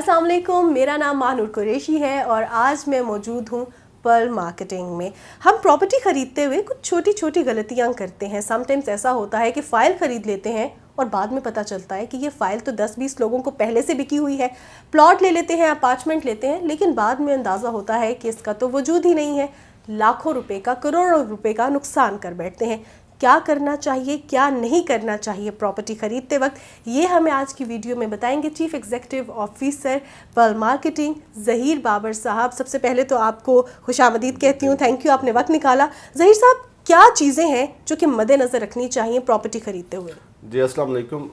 السلام علیکم، میرا نام ماہنور قریشی ہے اور آج میں موجود ہوں پرل مارکیٹنگ میں. ہم پراپرٹی خریدتے ہوئے کچھ چھوٹی چھوٹی غلطیاں کرتے ہیں. سم ٹائمز ایسا ہوتا ہے کہ فائل خرید لیتے ہیں اور بعد میں پتہ چلتا ہے کہ یہ فائل تو 10-20 لوگوں کو پہلے سے بکی ہوئی ہے. پلاٹ لے لیتے ہیں، اپارٹمنٹ لیتے ہیں، لیکن بعد میں اندازہ ہوتا ہے کہ اس کا تو وجود ہی نہیں ہے. لاکھوں روپے کا، کروڑوں روپے کا نقصان کر بیٹھتے ہیں. کیا کرنا چاہیے، کیا نہیں کرنا چاہیے پراپرٹی خریدتے وقت، یہ ہمیں آج کی ویڈیو میں بتائیں گے chief executive officer Pearl marketing Zaheer Babar صاحب. سب سے پہلے تو آپ کو خوش آمدید کہتی ہوں، تھینک یو، آپ نے وقت نکالا. ظہیر صاحب، کیا چیزیں ہیں جو کہ مد نظر رکھنی چاہیے پراپرٹی خریدتے ہوئے؟ جی السلام علیکم.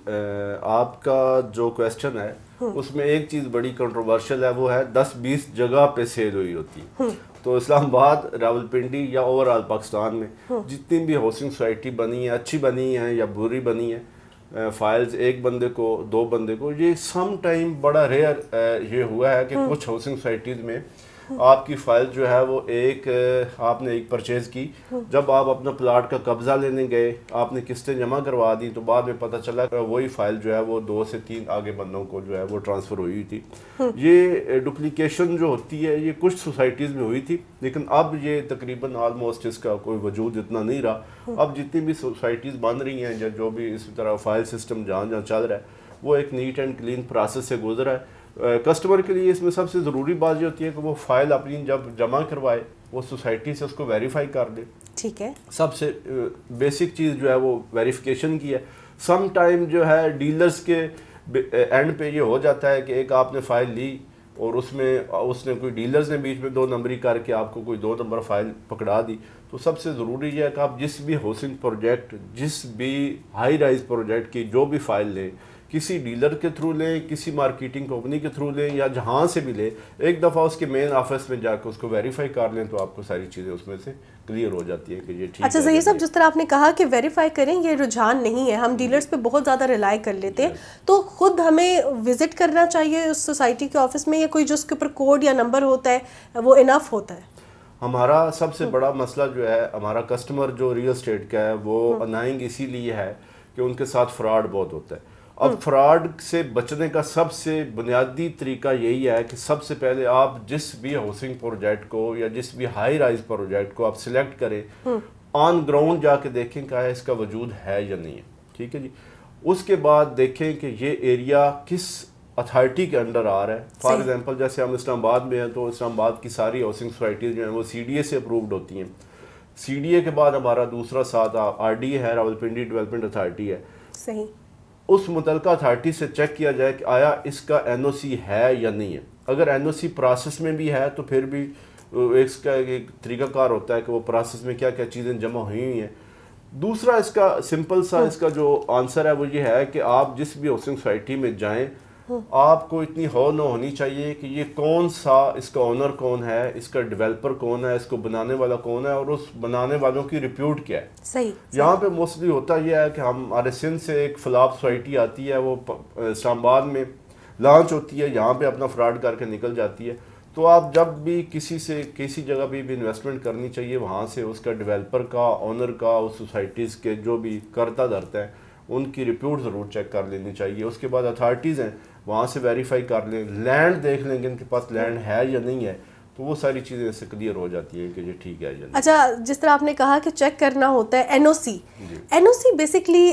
آپ کا جو کویسچن ہے اس میں ایک چیز بڑی کنٹروورشل ہے، وہ ہے 10-20 جگہ پہ سیل ہوئی ہوتی ہے. تو اسلام آباد، راولپنڈی یا اوور آل پاکستان میں جتنی بھی ہاؤسنگ سوسائٹی بنی ہیں، اچھی بنی ہیں یا بری بنی ہیں، فائلز ایک بندے کو، دو بندے کو، یہ سم ٹائم بڑا ریئر یہ ہوا ہے کہ کچھ ہاؤسنگ سوسائٹیز میں آپ کی فائل جو ہے وہ آپ نے ایک پرچیز کی، جب آپ اپنا پلاٹ کا قبضہ لینے گئے، آپ نے قسطیں جمع کروا دی، تو بعد میں پتہ چلا کہ وہی فائل جو ہے وہ 2 سے 3 آگے بندوں کو جو ہے وہ ٹرانسفر ہوئی تھی. یہ ڈپلیکیشن جو ہوتی ہے یہ کچھ سوسائٹیز میں ہوئی تھی، لیکن اب یہ تقریباً آلموسٹ اس کا کوئی وجود اتنا نہیں رہا. اب جتنی بھی سوسائٹیز بن رہی ہیں یا جو بھی اس طرح فائل سسٹم جہاں چل رہا ہے، وہ ایک نیٹ اینڈ کلین پروسیس سے گزر رہا ہے. کسٹمر کے لیے اس میں سب سے ضروری بات یہ ہوتی ہے کہ وہ فائل اپنی جب جمع کروائے وہ سوسائٹی سے اس کو ویریفائی کر دے. ٹھیک ہے، سب سے بیسک چیز جو ہے وہ ویریفیکیشن کی ہے. سم ٹائم جو ہے ڈیلرز کے اینڈ پہ یہ ہو جاتا ہے کہ ایک آپ نے فائل لی اور اس نے کوئی ڈیلرز نے بیچ میں 2 نمبری کر کے آپ کو کوئی 2 نمبر فائل پکڑا دی. تو سب سے ضروری یہ ہے کہ آپ جس بھی ہاؤسنگ پروجیکٹ، جس بھی ہائی رائز پروجیکٹ کی جو بھی فائل لیں، کسی ڈیلر کے تھرو لیں، کسی مارکیٹنگ کمپنی کے تھرو لیں یا جہاں سے بھی لیں، ایک دفعہ اس کے مین آفس میں جا کے اس کو ویریفائی کر لیں تو آپ کو ساری چیزیں اس میں سے کلیئر ہو جاتی ہیں کہ یہ ٹھیک ہے. اچھا ظہیر صاحب، جس طرح آپ نے کہا کہ ویریفائی کریں، یہ رجحان نہیں ہے، ہم ڈیلرز پہ بہت زیادہ ریلائی کر لیتے ہیں، تو خود ہمیں وزٹ کرنا چاہیے اس سوسائٹی کے آفس میں، یا کوئی جو اس کے اوپر کوڈ یا نمبر ہوتا ہے وہ انف ہوتا ہے؟ ہمارا سب سے بڑا مسئلہ جو ہے، ہمارا کسٹمر جو ریئل اسٹیٹ کا ہے وہ انائنگ اسی لیے ہے کہ ان کے ساتھ فراڈ بہت ہوتا ہے. اب فراڈ سے بچنے کا سب سے بنیادی طریقہ یہی ہے کہ سب سے پہلے آپ جس بھی ہاؤسنگ پروجیکٹ کو یا جس بھی ہائی رائز پروجیکٹ کو آپ سلیکٹ کریں، آن گراؤنڈ جا کے دیکھیں کہ اس کا وجود ہے یا نہیں ہے. ٹھیک ہے جی. اس کے بعد دیکھیں کہ یہ ایریا کس اتھارٹی کے انڈر آ رہا ہے. فار ایگزامپل جیسے ہم اسلام آباد میں ہیں تو اسلام آباد کی ساری ہاؤسنگ سوسائٹیز جو ہیں وہ CDA سے اپرووڈ ہوتی ہیں. CDA کے بعد ہمارا دوسرا ساتھ RD ہے، راولپنڈی ڈیولپمنٹ اتھارٹی ہے. صحیح. اس متعلقہ اتھارٹی سے چیک کیا جائے کہ آیا اس کا NOC ہے یا نہیں ہے. اگر NOC پروسیس میں بھی ہے تو پھر بھی اس کا ایک طریقہ کار ہوتا ہے کہ وہ پروسیس میں کیا کیا چیزیں جمع ہوئی ہیں. دوسرا اس کا سمپل سا اس کا جو آنسر ہے وہ یہ ہے کہ آپ جس بھی ہاؤسنگ سوسائٹی میں جائیں، آپ کو اتنی نہ ہونی چاہیے کہ یہ کون سا، اس کا اونر کون ہے، اس کا ڈیولپر کون ہے، اس کو بنانے والا کون ہے، اور اس بنانے والوں کی ریپیوٹ کیا ہے. صحیح. یہاں پہ موسٹلی ہوتا یہ ہے کہ ہمارے سندھ سے ایک فلاب سوسائٹی آتی ہے، وہ اسلام آباد میں لانچ ہوتی ہے، یہاں پہ اپنا فراڈ کر کے نکل جاتی ہے. تو آپ جب بھی کسی جگہ بھی انویسٹمنٹ کرنی چاہیے، وہاں سے اس کا ڈیولپر کا، اونر کا، اس سوسائٹیز کے جو بھی کرتا دھرتا ہے ان کی رپورٹ ضرور چیک کر لینی چاہیے. اس کے بعد اتھارٹیز ہیں وہاں سے ویریفائی کر لیں، لینڈ دیکھ لیں کہ ان کے پاس لینڈ ہے یا نہیں ہے، تو وہ ساری چیزیں اس سے کلیئر ہو جاتی ہیں کہ یہ ٹھیک ہے یا نہیں. اچھا، جس طرح آپ نے کہا کہ چیک کرنا ہوتا ہے NOC بیسکلی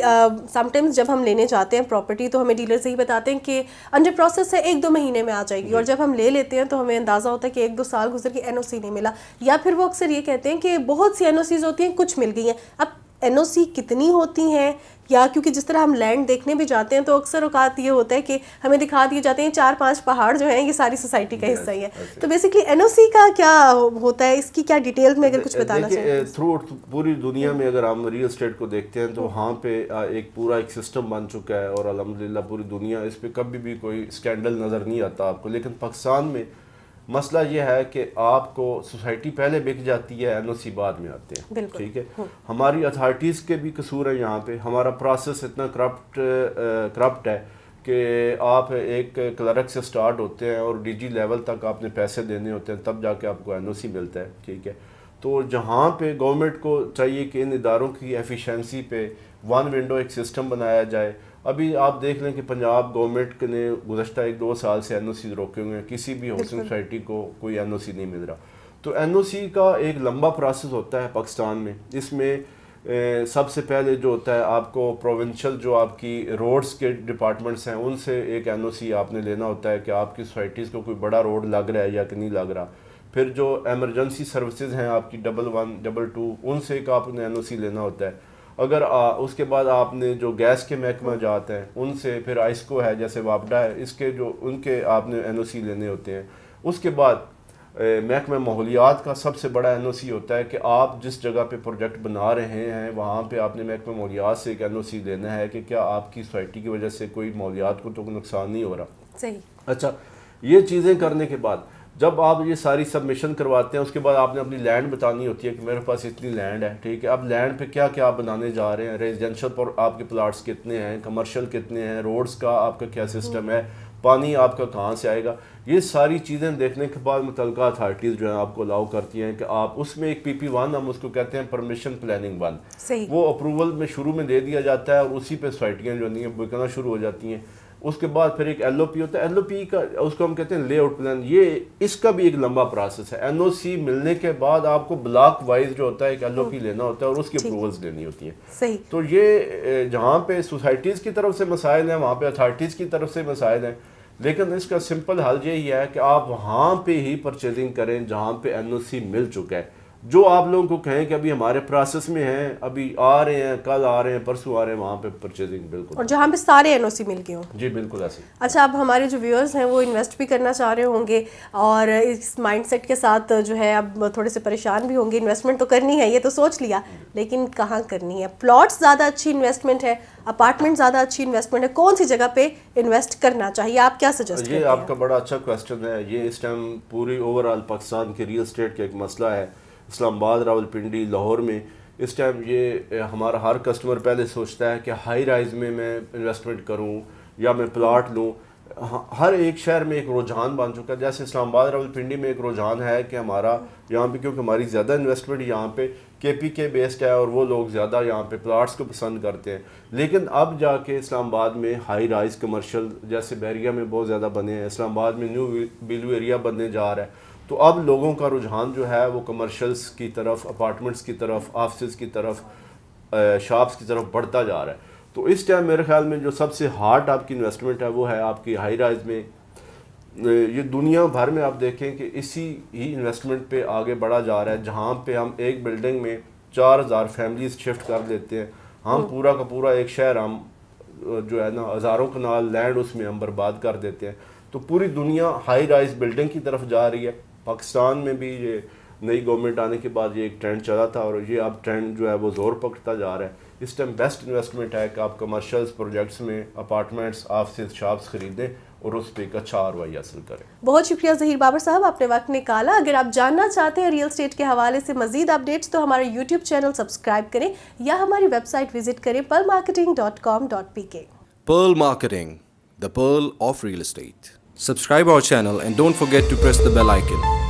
سم ٹائمز جب ہم لینے جاتے ہیں پراپرٹی تو ہمیں ڈیلر سے ہی بتاتے ہیں کہ انڈر پروسیس ہے، 1-2 مہینے میں آ جائے گی، اور جب ہم لے لیتے ہیں تو ہمیں اندازہ ہوتا ہے کہ 1-2 سال گزر کے NOC نہیں ملا، یا پھر وہ اکثر یہ کہتے ہیں کہ بہت سی NOCs ہوتی ہیں، کچھ مل گئی ہیں. اب NOC کتنی ہوتی ہیں؟ یا کیونکہ جس طرح ہم لینڈ دیکھنے بھی جاتے ہیں تو اکثر اوقات یہ ہوتا ہے کہ ہمیں دکھا دیے جاتے ہیں 4-5 پہاڑ جو ہیں یہ ساری سوسائٹی کا حصہ ہی ہے. تو بیسکلی NOC کا کیا ہوتا ہے، اس کی کیا ڈیٹیل میں اگر کچھ بتانا چاہیں؟ تھرو پوری دنیا میں اگر ہم ریئل اسٹیٹ کو دیکھتے ہیں تو وہاں پہ ایک پورا ایک سسٹم بن چکا ہے، اور الحمدللہ پوری دنیا اس پہ کبھی بھی کوئی اسکینڈل نظر نہیں آتا آپ کو. لیکن پاکستان میں مسئلہ یہ ہے کہ آپ کو سوسائٹی پہلے بک جاتی ہے، NOC بعد میں آتے ہیں. ٹھیک ہے. ہماری اتھارٹیز کے بھی قصور ہے یہاں پہ. ہمارا پروسیس اتنا کرپٹ ہے کہ آپ ایک کلرک سے سٹارٹ ہوتے ہیں اور DG لیول تک آپ نے پیسے دینے ہوتے ہیں، تب جا کے آپ کو NOC ملتا ہے. ٹھیک ہے. تو جہاں پہ گورنمنٹ کو چاہیے کہ ان اداروں کی ایفیشنسی پہ ون ونڈو ایک سسٹم بنایا جائے. ابھی آپ دیکھ لیں کہ پنجاب گورنمنٹ نے گزشتہ 1-2 سال سے این او سی روکے ہوئے ہیں, کسی بھی ہاؤسنگ سوسائٹی کو کوئی این او سی نہیں مل رہا. تو این او سی کا ایک لمبا پروسیس ہوتا ہے پاکستان میں. اس میں سب سے پہلے جو ہوتا ہے آپ کو پروونشل جو آپ کی روڈز کے ڈپارٹمنٹس ہیں ان سے ایک این او سی آپ نے لینا ہوتا ہے کہ آپ کی سوسائٹیز کو کوئی بڑا روڈ لگ رہا ہے یا کہ نہیں لگ رہا. پھر جو ایمرجنسی سروسز ہیں آپ کی 111, 122 ان سے ایک آپ نے این او سی لینا ہوتا ہے. اگر اس کے بعد آپ نے جو گیس کے محکمہ جاتے ہیں ان سے, پھر آئسکو ہے جیسے واپڈا ہے, اس کے جو ان کے آپ نے این او سی لینے ہوتے ہیں. اس کے بعد محکمہ ماحولیات کا سب سے بڑا این او سی ہوتا ہے کہ آپ جس جگہ پہ پروجیکٹ بنا رہے ہیں وہاں پہ آپ نے محکمہ ماحولیات سے ایک این او سی لینا ہے کہ کیا آپ کی سوسائٹی کی وجہ سے کوئی ماحولیات کو تو نقصان نہیں ہو رہا. صحیح. اچھا, یہ چیزیں کرنے کے بعد جب آپ یہ ساری سبمیشن کرواتے ہیں اس کے بعد آپ نے اپنی لینڈ بتانی ہوتی ہے کہ میرے پاس اتنی لینڈ ہے, ٹھیک ہے. اب لینڈ پہ کیا کیا آپ بنانے جا رہے ہیں, ریزیڈینشل پر آپ کے پلاٹس کتنے ہیں, کمرشل کتنے ہیں, روڈز کا آپ کا کیا سسٹم ہے, پانی آپ کا کہاں سے آئے گا. یہ ساری چیزیں دیکھنے کے بعد متعلقہ اتھارٹیز جو ہیں آپ کو الاؤ کرتی ہیں کہ آپ اس میں ایک PP1 ہم اس کو کہتے ہیں پرمیشن پلاننگ 1, وہ اپروول میں شروع میں دے دیا جاتا ہے اور اسی پہ سوسائٹیاں جو ہیں بکنا شروع ہو جاتی ہیں. اس کے بعد پھر ایک ایل او پی ہوتا ہے, ایل او پی کا اس کو ہم کہتے ہیں لے آؤٹ پلان. یہ اس کا بھی ایک لمبا پروسیس ہے. این او سی ملنے کے بعد آپ کو بلاک وائز جو ہوتا ہے ایک ایل او پی لینا ہوتا ہے اور اس کی اپروولز لینی ہوتی ہیں. تو یہ جہاں پہ سوسائٹیز کی طرف سے مسائل ہیں وہاں پہ اتھارٹیز کی طرف سے مسائل ہیں, لیکن اس کا سمپل حل یہی ہے کہ آپ وہاں پہ ہی پرچیزنگ کریں جہاں پہ این او سی مل چکا ہے. جو آپ لوگوں کو کہیں کہ ابھی ہمارے پروسیس میں ہیں, ابھی آ رہے ہیں, کل آ رہے ہیں, پرسوں آ رہے ہیں, وہاں پہ پرچیزنگ بالکل, اور جہاں پہ سارے این او سی مل گئے ہوں. جی بالکل ایسے. اچھا, اب ہمارے جو ویورز ہیں وہ انویسٹ بھی کرنا چاہ رہے ہوں گے اور اس مائنڈ سیٹ کے ساتھ جو ہے اب تھوڑے سے پریشان بھی ہوں گے. انویسٹمنٹ تو کرنی ہے, یہ تو سوچ لیا, لیکن کہاں کرنی ہے؟ پلاٹس زیادہ اچھی انویسٹمنٹ ہے, اپارٹمنٹ زیادہ اچھی انویسٹمنٹ ہے, کون سی جگہ پہ انویسٹ کرنا چاہیے, آپ کیا سجیسٹ کرتے ہیں؟ یہ آپ کا بڑا اچھا کویسچن ہے. یہ اس ٹائم پوری اوور آل پاکستان کے ریل اسٹیٹ کا ایک مسئلہ ہے. اسلام آباد, راولپنڈی, لاہور میں اس ٹائم یہ ہمارا ہر کسٹمر پہلے سوچتا ہے کہ ہائی رائز میں انویسٹمنٹ کروں یا میں پلاٹ لوں. ہر ایک شہر میں ایک رجحان بن چکا ہے. جیسے اسلام آباد, راولپنڈی میں ایک رجحان ہے کہ ہمارا یہاں پہ کیونکہ ہماری زیادہ انویسٹمنٹ یہاں پہ KPK بیسڈ ہے اور وہ لوگ زیادہ یہاں پہ پلاٹس کو پسند کرتے ہیں. لیکن اب جا کے اسلام آباد میں ہائی رائز کمرشل جیسے بیریا میں بہت زیادہ بنے ہیں, اسلام آباد میں نیو بیلو ایریا بننے جا رہا ہے. تو اب لوگوں کا رجحان جو ہے وہ کمرشلز کی طرف, اپارٹمنٹس کی طرف, آفسز کی طرف, شاپس کی طرف بڑھتا جا رہا ہے. تو اس ٹائم میرے خیال میں جو سب سے ہارڈ آپ کی انویسٹمنٹ ہے وہ ہے آپ کی ہائی رائز میں. یہ دنیا بھر میں آپ دیکھیں کہ اسی ہی انویسٹمنٹ پہ آگے بڑھا جا رہا ہے, جہاں پہ ہم ایک بلڈنگ میں 4000 فیملیز شفٹ کر دیتے ہیں. ہم پورا کا پورا ایک شہر ہم جو ہے نا ہزاروں کنال لینڈ اس میں ہم برباد کر دیتے ہیں. تو پوری دنیا ہائی رائز بلڈنگ کی طرف جا رہی ہے. پاکستان میں بھی یہ نئی گورنمنٹ آنے کے بعد یہ ایک ٹرینڈ چلا تھا اور یہ اب ٹرینڈ جو ہے وہ زور پکڑتا جا رہا ہے. اس ٹائم بیسٹ انویسٹمنٹ ہے کہ آپ کمرشلز پروجیکٹس میں اپارٹمنٹس, آفسز, شاپس خریدیں اور اس پہ ایک اچھا ROI حاصل کریں. بہت شکریہ ظہیر بابر صاحب, آپ نے وقت نکالا. اگر آپ جاننا چاہتے ہیں ریل اسٹیٹ کے حوالے سے مزید اپڈیٹس تو ہمارے YouTube چینل سبسکرائب کریں یا ہماری ویب سائٹ وزٹ کریں pearlmarketing.com.pk. Pearl Marketing, the pearl of real estate. Subscribe our channel and don't forget to press the bell icon.